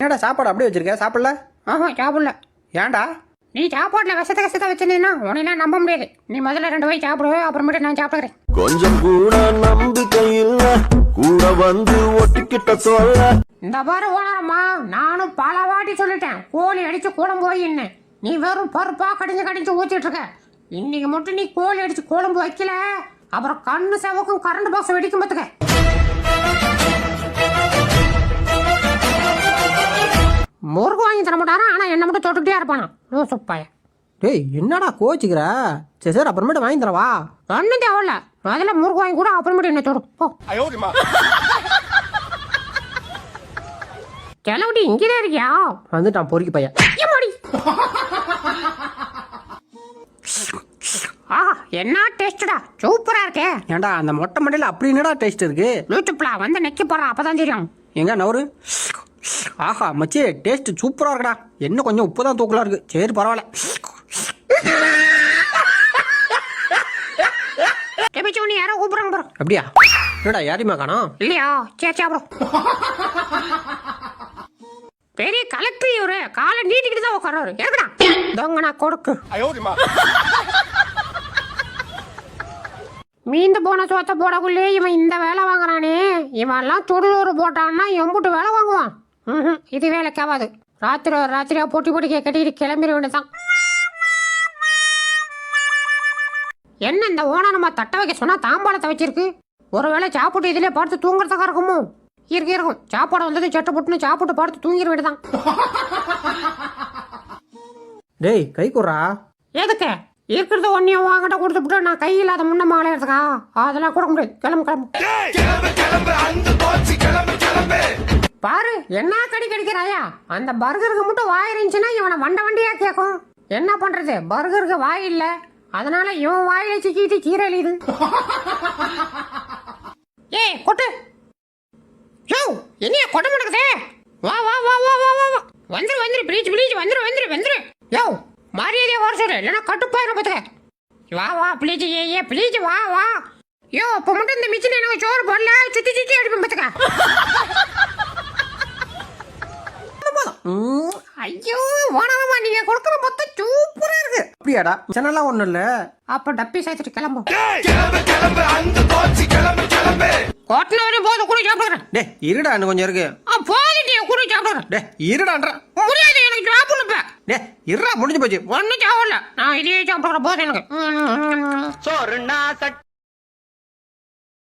என்னடா சாப்பாடு அப்படியே வச்சிருக்க? சாப்பிடல? ஆஹா சாப்பிடல. ஏன்டா? நீ சாப்பாட்டில் விஷத்தை வச்சிருந்தீங்கன்னா உனையெல்லாம் நம்ப முடியாது. நீ முதல்ல 2 வாய் சாப்பிடுவே, அப்புறமேட்டு நான் சாப்பிடுறேன். கொஞ்சம் கூட நம்பிக்கை இல்ல, கூட வந்து ஒட்டிக்கிட்ட சொல்ல. இந்த பாரு ஓனரம்மா, நானும் பல வாட்டி சொல்லிட்டேன் கோழி அடிச்சு குழம்பு வைன்னு. நீ வெறும் பருப்பா கடிஞ்சு ஊத்திட்டு இருக்க. இன்னைக்கு மட்டும் நீ கோழி அடிச்சு குழம்பு வைக்கல, அப்புறம் கண்ணு செவக்கும் கரண்ட் பாக்ஸ் வெடிக்கும் பார்த்துக்க. முறுக்கு வாங்கி தர மாட்டாரா, ஆனா என்ன மட்டும் தொட்டுக்கிட்டே இருப்பானா லூசுப்பாய. டேய் என்னடா கோச்சிக்கிற? சரி சரி அப்புறமேட்டு வாங்கி தரவா? ஒன்னும் தேவையில்ல, முதல்ல முறுக்கு வாங்கி கூட அப்புறமேட்டு என்ன தொடு போ. கிளவிட்டு இங்கதான் இருக்கியா? வந்துட்டான் பொறுக்கி பையன். ஆஹா என்ன டேஸ்டா, சூப்பரா இருக்கே. ஏன்டா அந்த மொட்டை மண்டையில அப்படி என்னடா டேஸ்ட் இருக்கு? லூச்சுப்ளா வந்து நெக்கி போறான், அப்பதான் தெரியும். எங்க நவரு? ஆஹா மச்சி டேஸ்ட் சூப்பரா இருக்குடா. என்ன கொஞ்சம் உப்பு தான் தூக்கலா இருக்கு. சரி பரவாயில்ல. நீ யாரோ கூப்பிடுறாங்க ப்ரோ. அப்படியா? என்னடா யாரையுமா காணோம்? இல்லையா? சேச்சா ப்ரோ. பெரிய கலெக்டர் இவரு, காலை நீட்டிக்கிட்டு தான் உட்கார்றாரு. ஏக்கடா தோங்க நான் கொடுக்கு. மீந்து போன சோத்த போடக்குள்ளே இவன் இந்த வேலை வாங்குறானே. இவன் எல்லாம் துடுதூறு போட்டான்னா எம்புட்டு வேலை வாங்குவான். இது வேலைக்காவாது. ராத்திரியா போட்டி கட்டிட்டு கிளம்பிட வேண்டியதான். என்ன இந்த ஓனர் நம்ம தட்டை வைக்க சொன்னா தாம்பாளத்தை வச்சிருக்கு? ஒருவேளை சாப்பிட்டு இதுல பார்த்து தூங்குறதுக்கா இருக்குமோ? இருக்கும் சாப்பாடு வந்தது சட்டை போட்டுன்னு சாப்பிட்டு பார்த்து தூங்கிட வேண்டியதான். டேய் கை குறா. எதுக்கு இருக்கிறத ஒன்னையும் வாங்கிட்ட கொடுத்துட்டு நான் கை இல்லாத முன்ன மாலையறதுக்கா? அதெல்லாம் கொடுக்க முடியாது. கிளம்பு. பாரு என்ன கடிக்கிறாயா? அந்த பர்கருக்கு மட்டும் வாய் இருந்துச்சுன்னா இவனை வண்டியா கேட்கும். என்ன பண்றது, பர்கருக்கு வாய் இல்ல, அதனால இவன் வாயில சிக்கிட்டு கீரழியுது. ஏய் கொட்டு. யோ என்னையா கொட்ட மாட்டேங்குதே? வா வா வா வா வா வா வந்துரு ப்ளீஸ் வந்துரு. யோ மரியாதையா வர சொல்லு, இல்லைன்னா கட்டுப்பாயிரம் பார்த்துக்க. வா ப்ளீஸ் ஏ ப்ளீஸ் வா. யோ இப்போ மட்டும் இந்த மிச்சில் எனக்கு சோறு போடல, சுத்தி அடிப்பேன் பார்த்துக்க. ஐயோ ஓனமா நீங்க கொடுக்குற மொத்தம் சூப்பரா இருக்கு. அப்படியாடா? சேனல்லாம் ஒண்ணும் இல்ல. அப்ப டப்பி சேர்த்துட்டு கிளம்பும். கோட்டினவரையும் போது கூட சாப்பிடுறேன். டே இருடா இன்னும் கொஞ்சம் இருக்கு. போதுட்டிய கூட சாப்பிடுறேன். டே இருடான்றா. முடியாது எனக்கு சாப்பிடணும். டே இருடா முடிஞ்சு போச்சு. ஒன்னும் சாப்பிடல, நான் இதையே சாப்பிடுற போது எனக்கு.